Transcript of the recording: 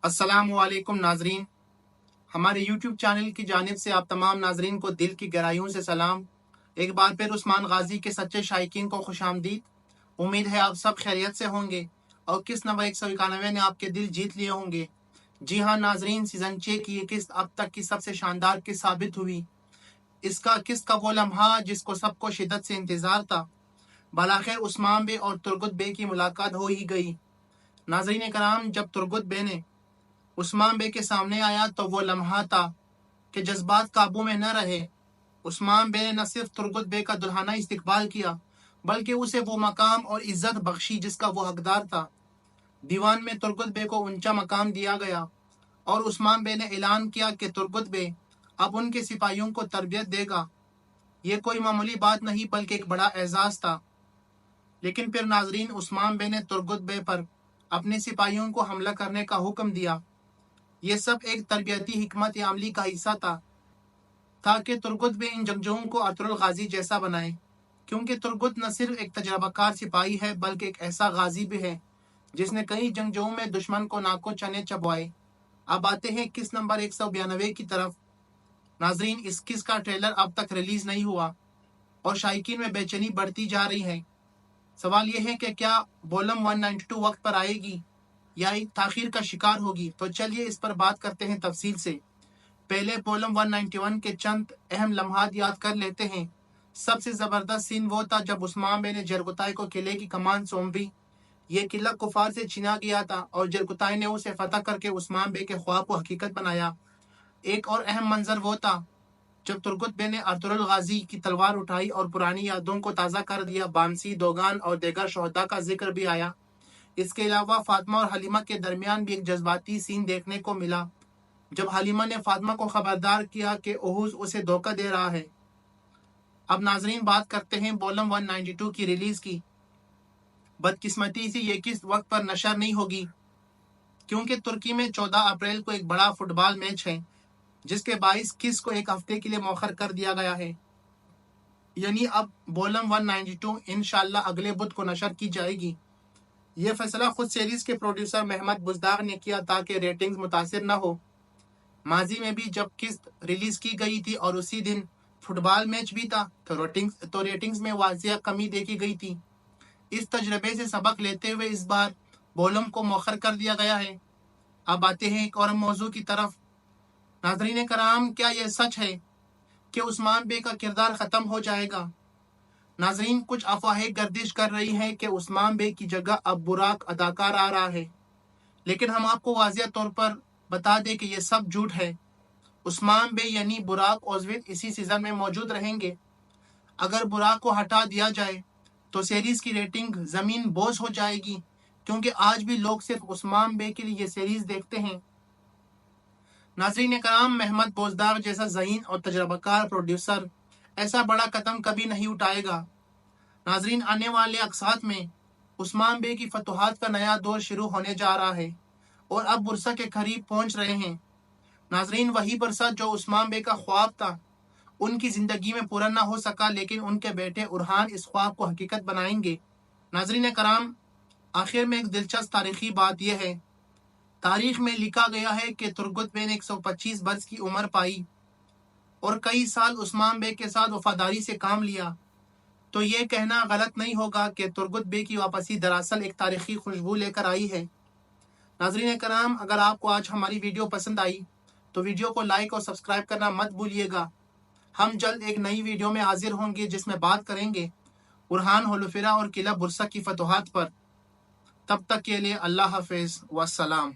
अस्सलाम वालेकुम नाजरीन, हमारे YouTube चैनल की जानिब से आप तमाम नाजरीन को दिल की गहराइयों से सलाम। एक बार फिर उस्मान गाजी के सच्चे शायकीन को खुशामदीद। उम्मीद है आप सब खैरियत से होंगे और किस्त नंबर 191 ने आपके दिल जीत लिए होंगे। जी हाँ नाजरीन, सीजन 6 की ये किस्त अब तक की सबसे शानदार किस्त साबित हुई। इसका किस्त का वो लम्हा जिसको सबको शिद्दत से इंतजार था, बलाखिर उस्मान बे और तुर्गुत बे की मुलाकात हो ही गई। नाजरीन कराम, जब तुर्गुत बे ने उस्मान बे के सामने आया तो वो लम्हा था कि जज्बात काबू में न रहे। उस्मान बे ने न सिर्फ तुर्गुत बे का दुल्हाना इस्तकबाल किया, बल्कि उसे वो मकाम और इज्जत बख्शी जिसका वो हकदार था। दीवान में तुर्गुत बे को ऊंचा मकाम दिया गया और उस्मान बे ने ऐलान किया कि तुर्गुत बे अब उनके सिपाहियों को तरबियत देगा। ये कोई मामूली बात नहीं बल्कि एक बड़ा एजाज था। लेकिन फिर नाजरीन, उस्मान बे ने तुर्गुत बे पर अपने सिपाहियों को हमला करने का हुक्म दिया। ये सब एक तरबियती हिकमत अमली का हिस्सा था ताकि तुर्गुत बे इन जंगजुओं को अतरुल गाजी जैसा बनाए, क्योंकि तुर्गुत न सिर्फ एक तजर्बाकार सिपाही है बल्कि एक ऐसा गाजी भी है जिसने कई जंगजुओं में दुश्मन को नाको चने चबवाए। अब आते हैं किस्त नंबर 192 की तरफ। नाजरीन, इस किस्त का ट्रेलर अब तक रिलीज नहीं हुआ और शायकीन में बेचैनी बढ़ती जा रही है। सवाल यह है कि क्या वॉल्यूम 192 वक्त पर आएगी या एक ताखीर का शिकार होगी। तो चलिए इस पर बात करते हैं तफसील से। पहले वॉल्यूम 191 के चंद अहम लम्हात याद कर लेते हैं। सबसे जबरदस्त सीन वो था जब उस्मान बे ने जरगुताई को किले की कमान सौंपी। ये किला कुफार से छीना गया था और जरगुताई ने उसे फतह करके उस्मान बे के ख्वाब को हकीकत बनाया। एक और अहम मंजर वो था जब तुर्गुत बे ने अतरुल गाजी की तलवार उठाई और पुरानी यादों को ताज़ा कर दिया। बामसी, दोगान और देगर शोहदा का जिक्र भी आया। इसके अलावा फातिमा और हलीमा के दरमियान भी एक जज्बाती सीन देखने को मिला जब हलीमा ने फातिमा को खबरदार किया कि ओहूज उसे धोखा दे रहा है। अब नाजरीन, बात करते हैं वॉल्यूम 192 की रिलीज की। बदकिस्मती से ये किस्त वक्त पर नशर नहीं होगी क्योंकि तुर्की में 14 अप्रैल को एक बड़ा फुटबॉल मैच है जिसके बाइस किस्त को एक हफ्ते के लिए मौखर कर दिया गया है। यानी अब वॉल्यूम 192 इंशाल्लाह अगले बुध को नशर की जाएगी। ये फैसला खुद सीरीज के प्रोड्यूसर महमद बुज़दाग ने किया ताकि रेटिंग्स मुतासिर न हो। माजी में भी जब किस्त रिलीज की गई थी और उसी दिन फुटबॉल मैच भी था तो रेटिंग्स में वाजिया कमी देखी गई थी। इस तजर्बे से सबक लेते हुए इस बार वॉल्यूम को मौखर कर दिया गया है। अब आते हैं एक और मौजू की तरफ। नाज़रीन कराम, क्या यह सच है कि उस्मान बे का किरदार ख़त्म हो जाएगा? नाजरीन, कुछ अफवाहें गर्दिश कर रही हैं कि उस्मान बे की जगह अब बुराक अदाकार आ रहा है, लेकिन हम आपको वाज़िया तौर पर बता दें कि यह सब झूठ है। उस्मान बे यानी बुराक ओज़विद इसी सीजन में मौजूद रहेंगे। अगर बुराक को हटा दिया जाए तो सीरीज की रेटिंग जमीन बोझ हो जाएगी, क्योंकि आज भी लोग सिर्फ उस्मान बे के लिए ये सीरीज देखते हैं। नाजरीन कराम, महमद बुज़दाग जैसा ज़हीन और तजर्बाकार प्रोड्यूसर ऐसा बड़ा कदम कभी नहीं उठाएगा। नाजरीन, आने वाले अक्सात में उस्मान बे की फतुहात का नया दौर शुरू होने जा रहा है और अब बुरसा के करीब पहुंच रहे हैं। नाजरीन, वही बुरसा जो उस्मान बे का ख्वाब था उनकी ज़िंदगी में पूरा ना हो सका, लेकिन उनके बेटे उरहान इस ख्वाब को हकीकत बनाएंगे। नाजरीन कराम, आखिर में एक दिलचस्प तारीखी बात यह है, तारीख में लिखा गया है कि तुर्गुत बे ने 125 बरस की उम्र पाई और कई साल उस्मान बे के साथ वफादारी से काम लिया। तो ये कहना गलत नहीं होगा कि तुर्गुत बे की वापसी दरअसल एक तारीखी खुशबू लेकर आई है। नाजरीन कराम, अगर आपको आज हमारी वीडियो पसंद आई तो वीडियो को लाइक और सब्सक्राइब करना मत भूलिएगा। हम जल्द एक नई वीडियो में हाजिर होंगे जिसमें बात करेंगे उरहान, होलोफिरा और किला बुरसा की फतुहात पर। तब तक के लिए अल्लाह हाफिज़ वस्सलाम।